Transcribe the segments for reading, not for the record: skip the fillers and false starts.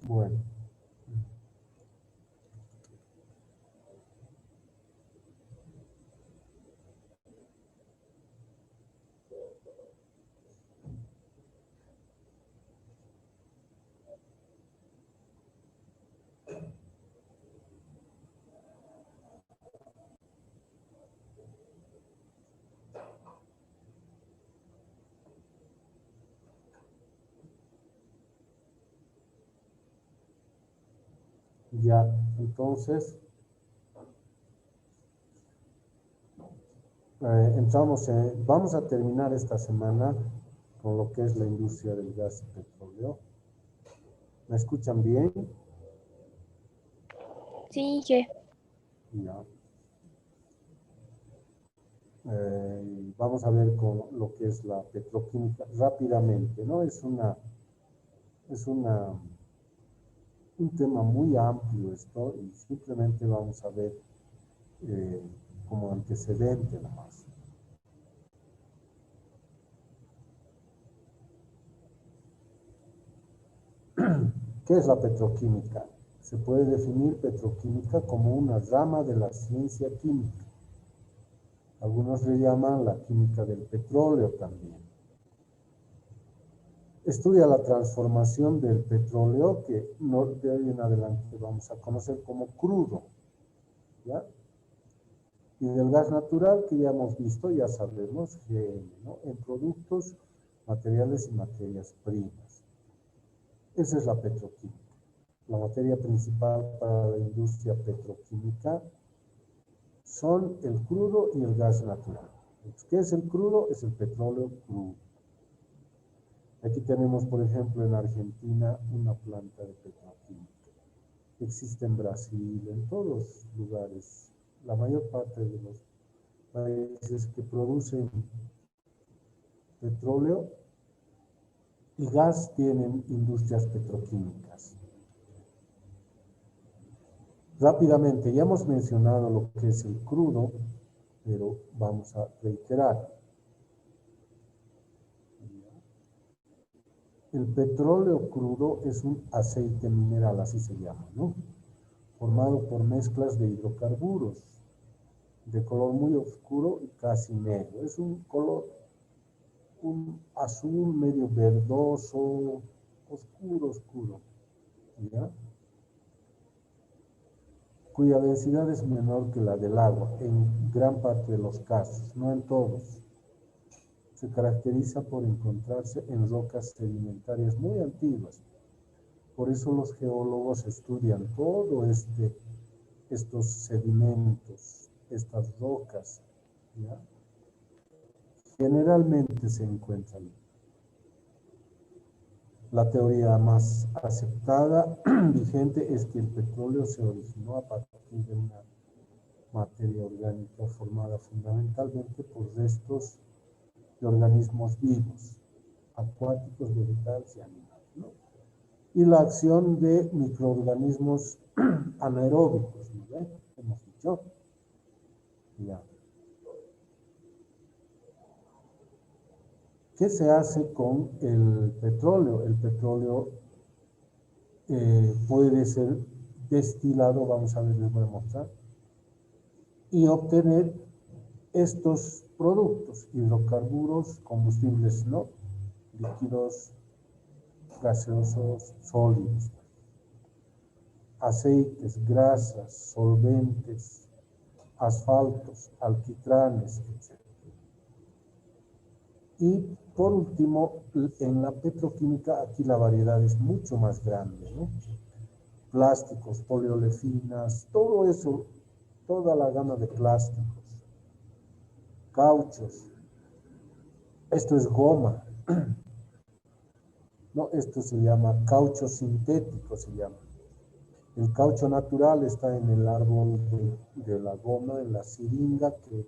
Bueno, ya, entonces vamos a terminar esta semana con lo que es la industria del gas y petróleo. ¿Me escuchan bien? Sí, que Ya. Vamos a ver con lo que es la petroquímica rápidamente, ¿no? Es un tema muy amplio esto y simplemente vamos a ver eh, como antecedente nomás. ¿Qué es la petroquímica? Se puede definir petroquímica como una rama de la ciencia química. Algunos le llaman la química del petróleo también. Estudia la transformación del petróleo que de hoy en adelante vamos a conocer como crudo, ¿ya? Y del gas natural que ya hemos visto, ya sabemos, GM, ¿no? En productos, materiales y materias primas. Esa es la petroquímica. La materia principal para la industria petroquímica son el crudo y el gas natural. ¿Qué es el crudo? Es el petróleo crudo. Aquí tenemos, por ejemplo, en Argentina una planta de petroquímica. Existe en Brasil, en todos los lugares. La mayor parte de los países que producen petróleo y gas tienen industrias petroquímicas. Rápidamente, ya hemos mencionado lo que es el crudo, pero vamos a reiterar. El petróleo crudo es un aceite mineral, así se llama, ¿no? Formado por mezclas de hidrocarburos, de color muy oscuro y casi negro. Es un color, un azul medio verdoso, oscuro, ¿ya? Cuya densidad es menor que la del agua en gran parte de los casos, no en todos. Se caracteriza por encontrarse en rocas sedimentarias muy antiguas. Por eso los geólogos estudian estos sedimentos, estas rocas, ¿ya? Generalmente se encuentran. La teoría más aceptada, vigente, es que el petróleo se originó a partir de una materia orgánica formada fundamentalmente por restos de organismos vivos, acuáticos, vegetales y animales, ¿no? Y la acción de microorganismos anaeróbicos, ¿no? Hemos dicho. Ya. ¿Qué se hace con el petróleo? El petróleo puede ser destilado, vamos a ver, les voy a mostrar, y obtener estos productos, hidrocarburos, combustibles, ¿no? Líquidos, gaseosos, sólidos, aceites, grasas, solventes, asfaltos, alquitranes, etc. Y por último, en la petroquímica, aquí la variedad es mucho más grande, ¿no? Plásticos, poliolefinas, todo eso, toda la gama de plásticos, cauchos. Esto es goma, ¿no? Esto se llama caucho sintético, se llama. El caucho natural está en el árbol de la goma, en la siringa que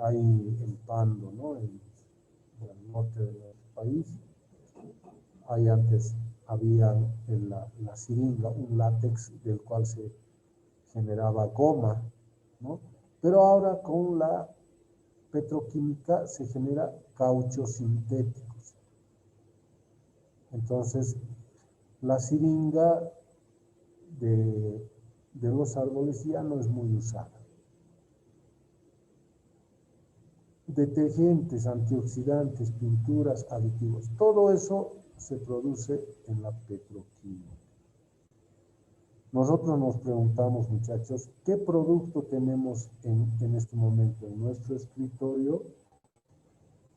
hay en Pando, ¿no? En el norte del país. Ahí antes había en la siringa un látex del cual se generaba goma, ¿no? Pero ahora con la petroquímica se genera cauchos sintéticos. Entonces, La siringa de los árboles ya no es muy usada. Detergentes, antioxidantes, pinturas, aditivos, todo eso se produce en la petroquímica. Nosotros nos preguntamos, muchachos, ¿qué producto tenemos en este momento en nuestro escritorio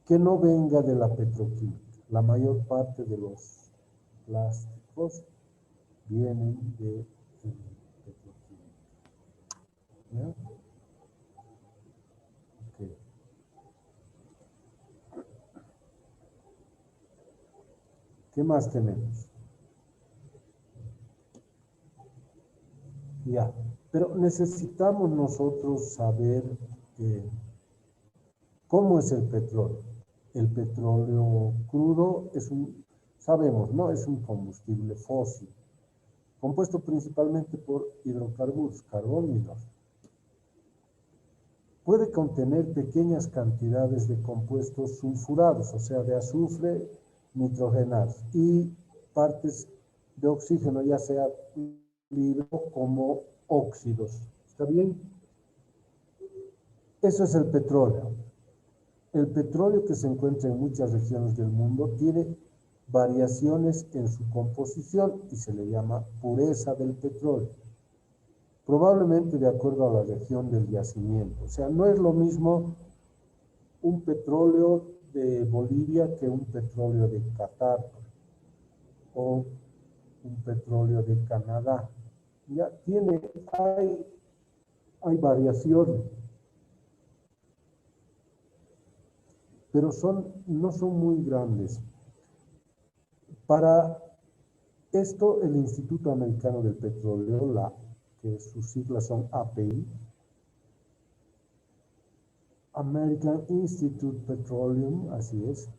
que no venga de la petroquímica? La mayor parte de los plásticos vienen de petroquímica. ¿Ya? Okay. ¿Qué más tenemos? Ya, pero necesitamos nosotros saber cómo es el petróleo. El petróleo crudo sabemos, ¿no? Es un combustible fósil, compuesto principalmente por hidrocarburos, carbón y gas. Puede contener pequeñas cantidades de compuestos sulfurados, o sea, de azufre, nitrogenados, y partes de oxígeno, ya sea libre como óxidos. ¿Está bien? Eso es el petróleo. El petróleo que se encuentra en muchas regiones del mundo tiene variaciones en su composición y se le llama pureza del petróleo. Probablemente de acuerdo a la región del yacimiento. O sea, no es lo mismo un petróleo de Bolivia que un petróleo de Qatar o un petróleo de Canadá. Ya hay variaciones, pero no son muy grandes. Para esto, el Instituto Americano del Petróleo, que sus siglas son API, American Institute Petroleum, así es,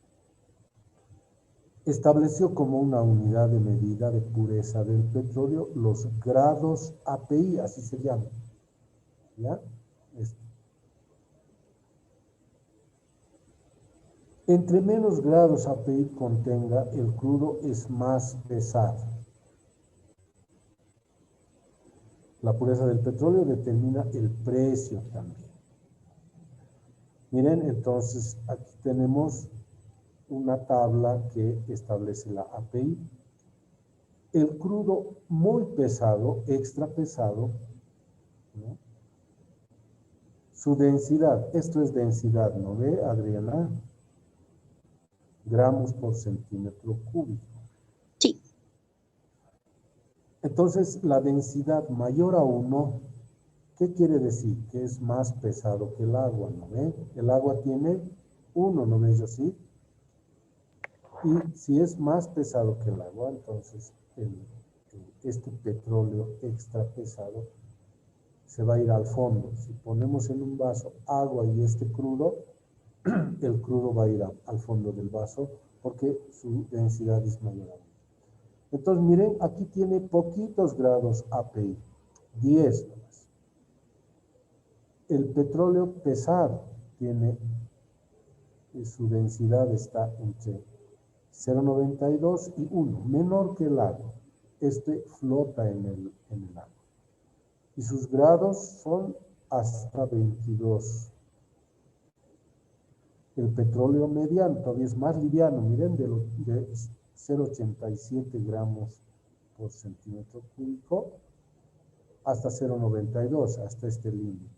estableció como una unidad de medida de pureza del petróleo los grados API, así se llama. ¿Ya? Entre menos grados API contenga, el crudo es más pesado. La pureza del petróleo determina el precio también. Miren, entonces aquí tenemos una tabla que establece la API. El crudo muy pesado, extra pesado, ¿no? Su densidad, esto es densidad, ¿no ve, Adriana? Gramos por centímetro cúbico. Sí. Entonces, la densidad mayor a 1, ¿qué quiere decir? Que es más pesado que el agua, ¿no ve? El agua tiene 1, ¿no ves así? Y si es más pesado que el agua, entonces este petróleo extra pesado se va a ir al fondo. Si ponemos en un vaso agua y este crudo, el crudo va a ir al fondo del vaso porque su densidad es mayor. Entonces, miren, aquí tiene poquitos grados API, 10 nomás. El petróleo pesado tiene, su densidad está entre 0,92 y 1, menor que el agua. Este flota en el agua. Y sus grados son hasta 22. El petróleo mediano todavía es más liviano, miren, de 0,87 gramos por centímetro cúbico hasta 0,92, hasta este límite.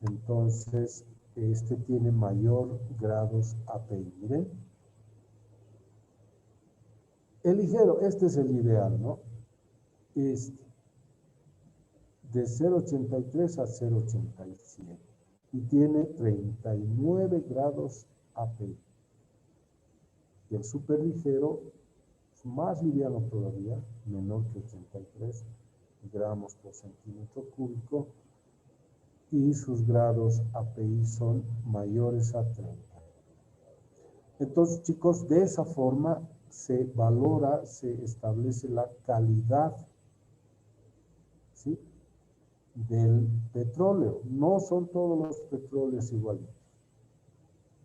Entonces, este tiene mayor grados API, miren. El ligero, este es el ideal, ¿no? Este, de 0,83 a 0,87. Y tiene 39 grados API. Y el superligero es más liviano todavía, menor que 83 gramos por centímetro cúbico, y sus grados API son mayores a 30. Entonces, chicos, de esa forma se valora, se establece la calidad, ¿sí?, del petróleo. No son todos los petróleos iguales.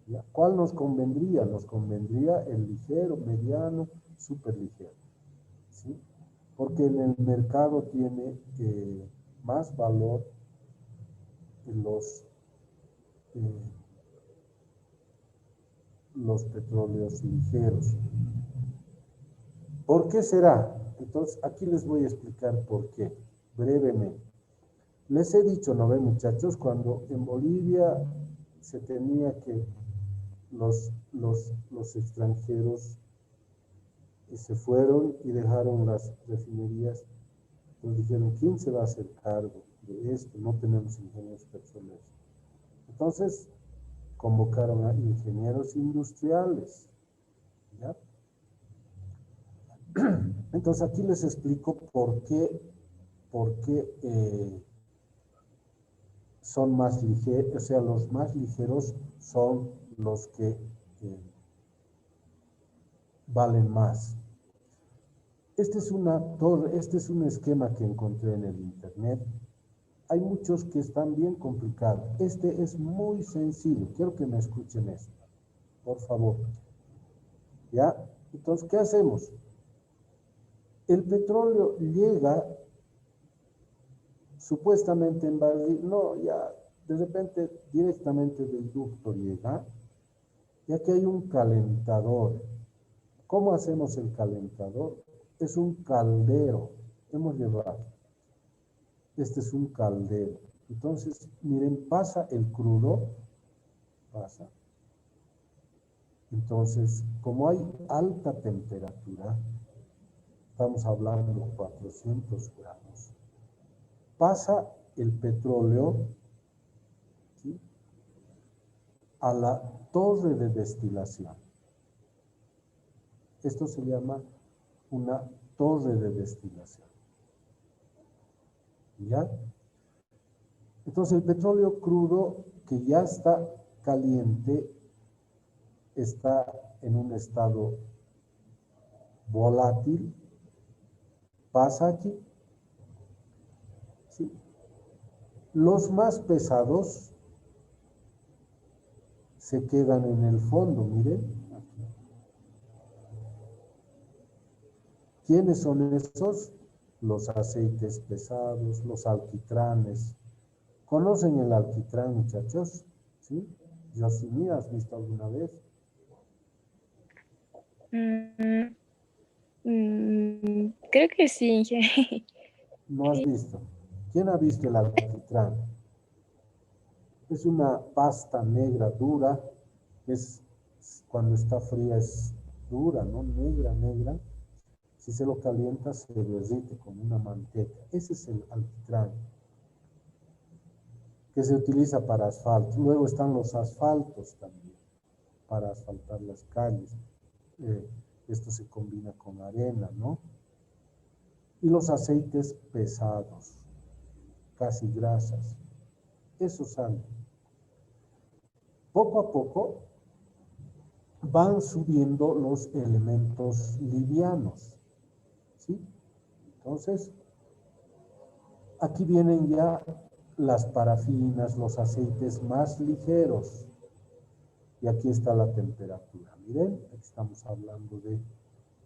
¿Ya? ¿Cuál nos convendría? Nos convendría el ligero, mediano súper ligero, ¿sí? Porque en el mercado tiene más valor eh, los petróleos ligeros. ¿Por qué será? Entonces, aquí les voy a explicar por qué, brevemente. Les he dicho, ¿no ven, muchachos? Cuando en Bolivia se tenía que los extranjeros se fueron y dejaron las refinerías, pues dijeron, ¿quién se va a hacer cargo de esto? No tenemos ingenieros petroleros. Entonces, convocaron a ingenieros industriales, ¿ya? Entonces, aquí les explico por qué son más ligeros, o sea, los más ligeros son los que valen más. Este es un esquema que encontré en el internet. Hay muchos que están bien complicados. Este es muy sencillo. Quiero que me escuchen esto, por favor. ¿Ya? Entonces, ¿qué hacemos? El petróleo llega supuestamente en barril, no, ya de repente directamente del ducto llega, ya que hay un calentador. ¿Cómo hacemos el calentador? Es un caldero. Hemos llevado. Este es un caldero. Entonces, miren, pasa el crudo, pasa. Entonces, como hay alta temperatura, estamos hablando de 400 grados, pasa el petróleo, ¿sí?, a la torre de destilación. Esto se llama una torre de destilación. ¿Ya? Entonces el petróleo crudo que ya está caliente está en un estado volátil, pasa aquí. ¿Sí? Los más pesados se quedan en el fondo, miren. ¿Quiénes son esos? Los aceites pesados, los alquitranes. ¿Conocen el alquitrán, muchachos? ¿Sí? Yosimi, ¿has visto alguna vez? Creo que sí. ¿No has visto? ¿Quién ha visto el alquitrán? Es una pasta negra dura, es cuando está fría es dura, ¿no? Negra, negra. Si se lo calienta se derrite como una manteca. Ese es el alquitrán que se utiliza para asfalto. Luego están los asfaltos también, para asfaltar las calles. Esto se combina con arena, ¿no? Y los aceites pesados, casi grasas. Eso sale. Poco a poco van subiendo los elementos livianos, ¿sí? Entonces, aquí vienen ya las parafinas, los aceites más ligeros. Y aquí está la temperatura. Miren, aquí estamos hablando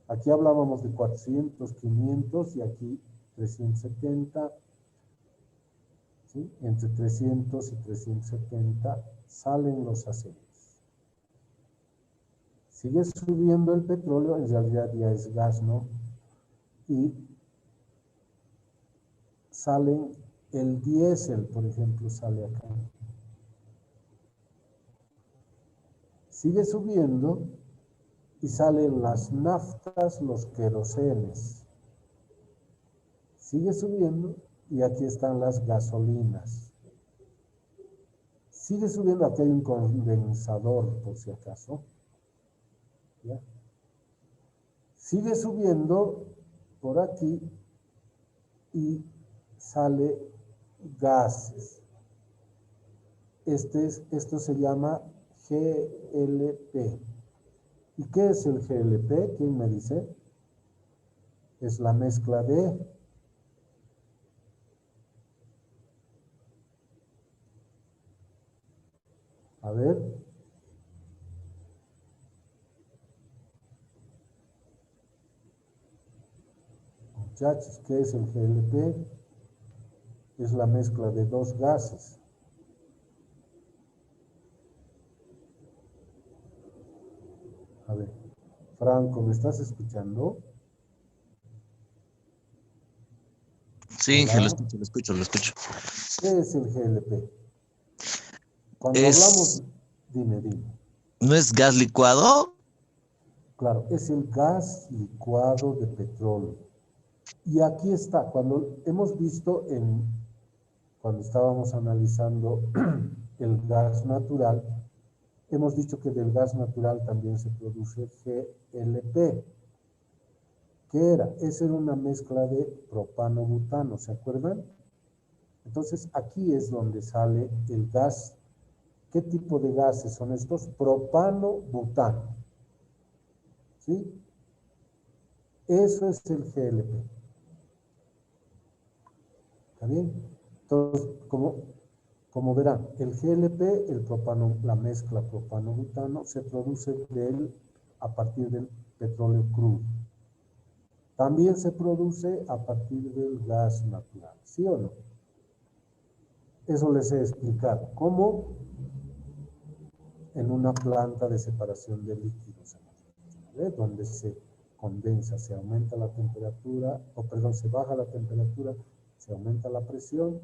aquí hablábamos de 400, 500 y aquí 370. ¿Sí? Entre 300 y 370 salen los aceites. Sigue subiendo el petróleo, en realidad ya es gas, ¿no? Y salen el diésel, por ejemplo, sale acá. Sigue subiendo y salen las naftas, los querosenes. Sigue subiendo y aquí están las gasolinas. Sigue subiendo, aquí hay un condensador, por si acaso. ¿Ya? Sigue subiendo por aquí y sale gases. Esto se llama GLP. ¿Y qué es el GLP? ¿Quién me dice? Es la mezcla de... A ver. muchachos, ¿qué es el GLP? Es la mezcla de dos gases. A ver, Franco, ¿me estás escuchando? Sí, Inge, Hola, lo escucho, lo escucho. ¿qué es el GLP? Cuando hablamos, Es, dime. ¿no es gas licuado? Claro, es el gas licuado de petróleo. Y aquí está, cuando hemos visto cuando estábamos analizando el gas natural, hemos dicho que del gas natural también se produce GLP. ¿Qué era? Esa era una mezcla de propano-butano, ¿se acuerdan? Entonces aquí es donde sale el gas. ¿Qué tipo de gases son estos? Propano-butano. ¿Sí? Eso es el GLP. ¿Está bien? Entonces, como verán, el GLP, el propano, la mezcla propano-butano, se produce a partir del petróleo crudo. También se produce a partir del gas natural, ¿sí o no? Eso les he explicado. ¿Cómo? En una planta de separación de líquidos, ¿eh? Donde se condensa, se aumenta la temperatura, se baja la temperatura, se aumenta la presión.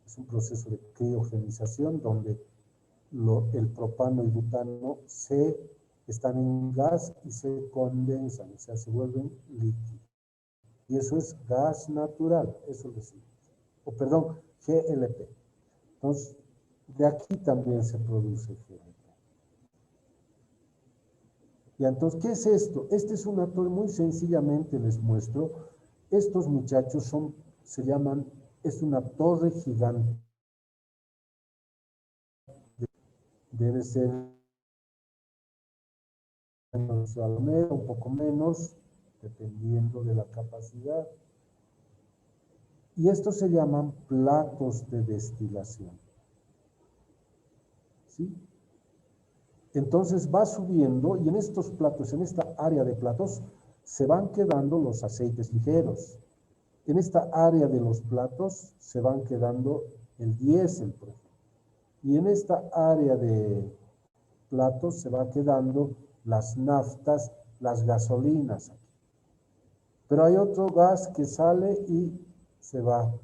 Es un proceso de criogenización donde el propano y butano están en gas y se condensan, o sea, se vuelven líquidos. Y eso es gas natural, eso decimos. GLP. Entonces, de aquí también se produce GLP. Y entonces, ¿qué es esto? Este es una torre, muy sencillamente les muestro. Estos muchachos es una torre gigante. Debe ser un poco menos, dependiendo de la capacidad. Y estos se llaman platos de destilación. ¿Sí? Entonces va subiendo y en estos platos, en esta área de platos, se van quedando los aceites ligeros. En esta área de los platos se van quedando el diésel, por ejemplo. Y en esta área de platos se va quedando las naftas, las gasolinas. Pero hay otro gas que sale y se va.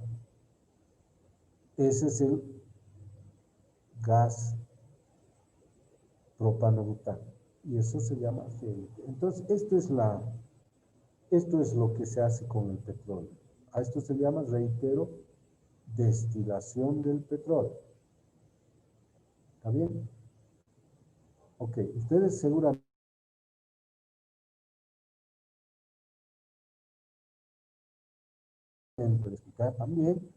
Ese es el gas propano-butano. Y eso se llama GLP. Entonces, esto es lo que se hace con el petróleo. A esto se llama, reitero, destilación del petróleo. ¿Está bien? Ok, ustedes seguramente pueden explicar también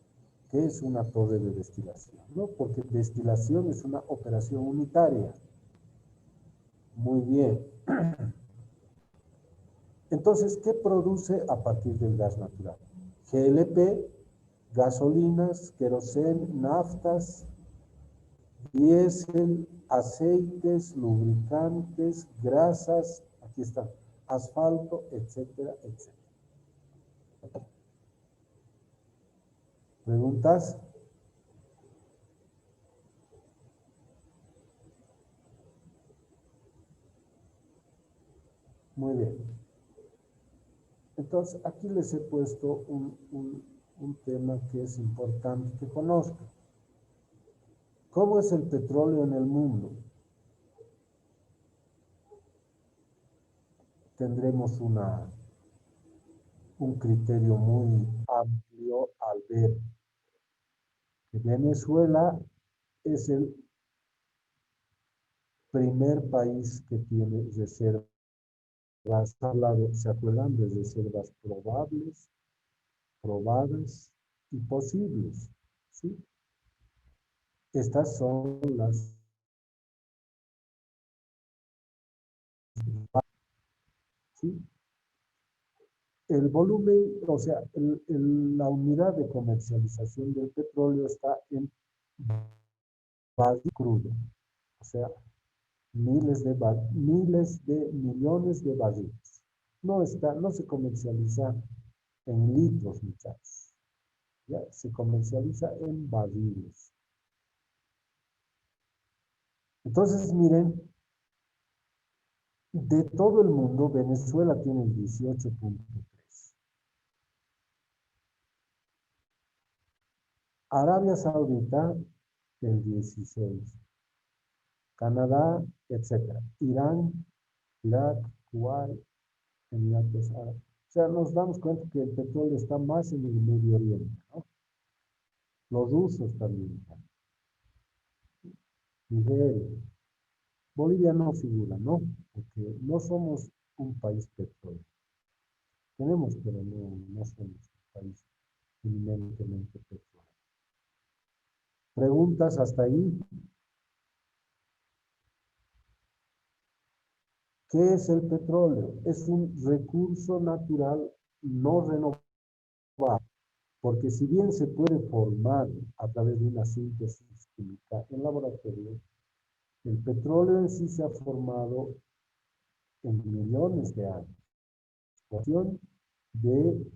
qué es una torre de destilación, ¿no? Porque destilación es una operación unitaria. Muy bien. Entonces, ¿qué produce a partir del gas natural? GLP, gasolinas, querosén, naftas, diésel, aceites, lubricantes, grasas, aquí está, asfalto, etcétera, etcétera. ¿Preguntas? Muy bien. Entonces, aquí les he puesto un tema que es importante que conozcan. ¿Cómo es el petróleo en el mundo? Tendremos un criterio muy amplio al ver que Venezuela es el primer país que tiene reservas, ¿se acuerdan de reservas probables, probadas y posibles? ¿Sí? Estas son las, ¿sí? El volumen, o sea, la unidad de comercialización del petróleo está en barril crudo, o sea, miles de millones de barriles. No se comercializa en litros, muchachos. ¿Ya? Se comercializa en barriles. Entonces, miren, de todo el mundo, Venezuela tiene el 18.3. Arabia Saudita, el 16. Canadá, etc. Irán, Irak, Kuwait, Emiratos Árabes. O sea, nos damos cuenta que el petróleo está más en el Medio Oriente, ¿no? Los rusos también están. Nigeria. Bolivia no figura, ¿no? Porque no somos un país petrolero. Tenemos, pero no somos un país eminentemente petrolero. ¿Preguntas hasta ahí? ¿Qué es el petróleo? Es un recurso natural no renovable, porque si bien se puede formar a través de una síntesis química en laboratorio, el petróleo en sí se ha formado en millones de años. Formación de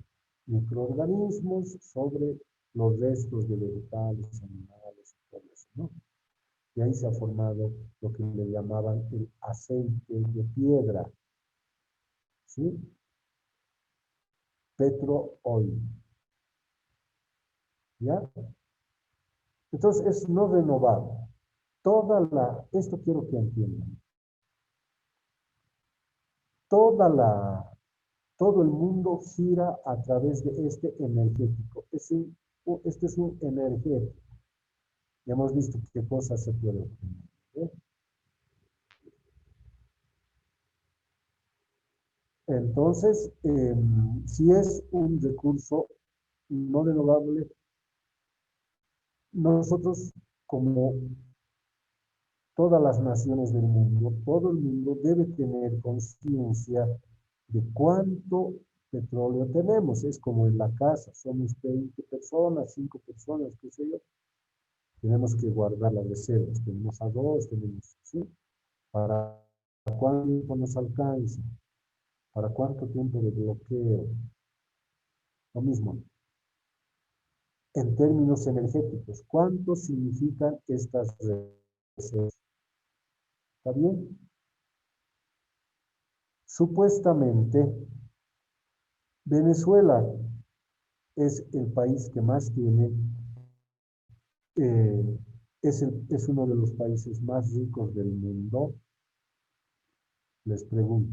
microorganismos sobre los restos de vegetales, animales y todo eso, ¿no? Y ahí se ha formado lo que le llamaban el aceite de piedra, ¿sí? Petróleo, ¿ya? Entonces es no renovable. Esto quiero que entiendan, todo el mundo gira a través de este energético. Este es un energético. Ya hemos visto qué cosas se puede obtener, ¿eh? Entonces, si es un recurso no renovable, nosotros como todas las naciones del mundo, todo el mundo debe tener conciencia de cuánto petróleo tenemos. Es como en la casa, somos 20 personas, 5 personas, qué sé yo. Tenemos que guardar las reservas. Tenemos arroz, tenemos, ¿sí? ¿Para cuánto tiempo nos alcanza? ¿Para cuánto tiempo de bloqueo? Lo mismo. En términos energéticos, ¿cuánto significan estas reservas? ¿Está bien? Supuestamente, Venezuela es el país que más tiene, es uno de los países más ricos del mundo. Les pregunto,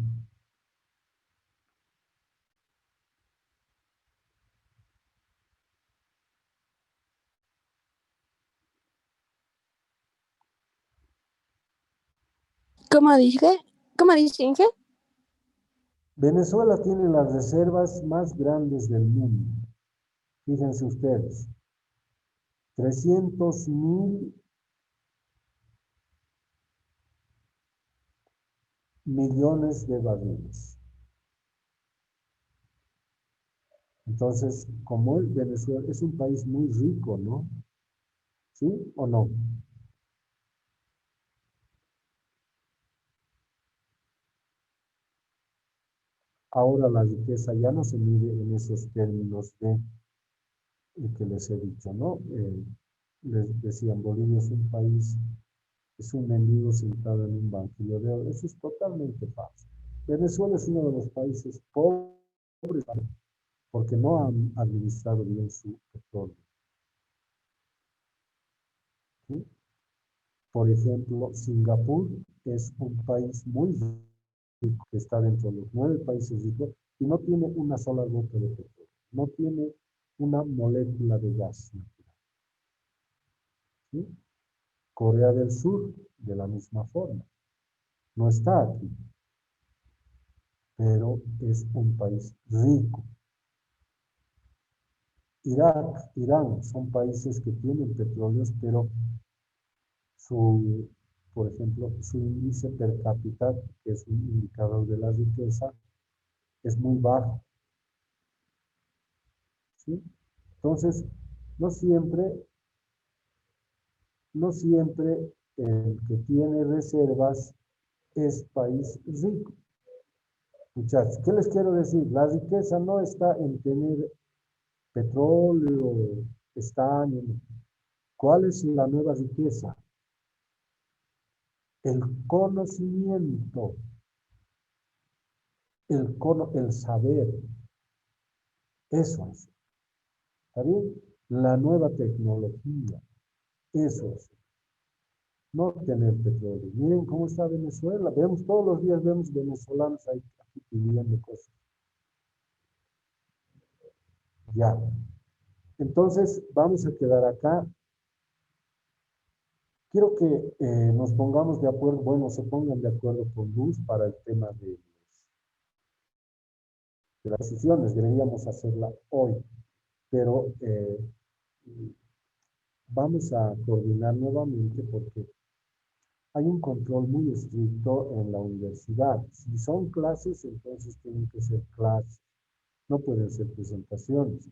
¿Cómo dije? ¿Cómo dije, Inge? Venezuela tiene las reservas más grandes del mundo. Fíjense ustedes, 300.000 millones de barriles. Entonces, como Venezuela es un país muy rico, ¿no? ¿Sí o no? Ahora la riqueza ya no se mide en esos términos de que les he dicho, ¿no? Les decían, Bolivia es un país, es un mendigo sentado en un banquillo de oro. Eso es totalmente falso. Venezuela es uno de los países pobres porque no han administrado bien su petróleo, ¿sí? Por ejemplo, Singapur es un país muy rico, que está dentro de los 9 países ricos y no tiene una sola gota de petróleo, no tiene una molécula de gas natural, ¿sí? Corea del Sur, de la misma forma, no está aquí, pero es un país rico. Irak, Irán, son países que tienen petróleos, pero su, por ejemplo, su índice per cápita, que es un indicador de la riqueza, es muy bajo, ¿sí? Entonces, no siempre, no siempre el que tiene reservas es país rico. Muchachos, ¿qué les quiero decir? La riqueza no está en tener petróleo, estaño. ¿Cuál es la nueva riqueza? El conocimiento, el saber. Eso es. ¿Está bien? La nueva tecnología. Eso es. No tener petróleo. Miren cómo está Venezuela. Vemos todos los días, vemos venezolanos ahí aquí pidiendo cosas. Ya. Entonces, vamos a quedar acá. Quiero que nos pongamos de acuerdo, bueno, se pongan de acuerdo con Luz para el tema de las decisiones. Deberíamos hacerla hoy, pero vamos a coordinar nuevamente porque hay un control muy estricto en la universidad. Si son clases, entonces tienen que ser clases. No pueden ser presentaciones.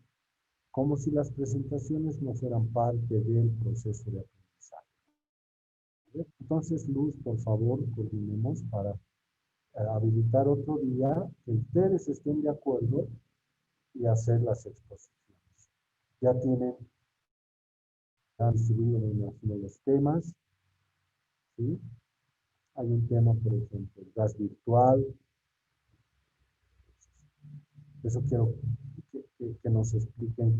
Como si las presentaciones no fueran parte del proceso de aprendizaje. Entonces, Luz, por favor, coordinemos para habilitar otro día que ustedes estén de acuerdo y hacer las exposiciones. Ya tienen, han distribuido, me imagino, los temas, ¿sí? Hay un tema, por ejemplo, el gas virtual. Eso quiero que nos expliquen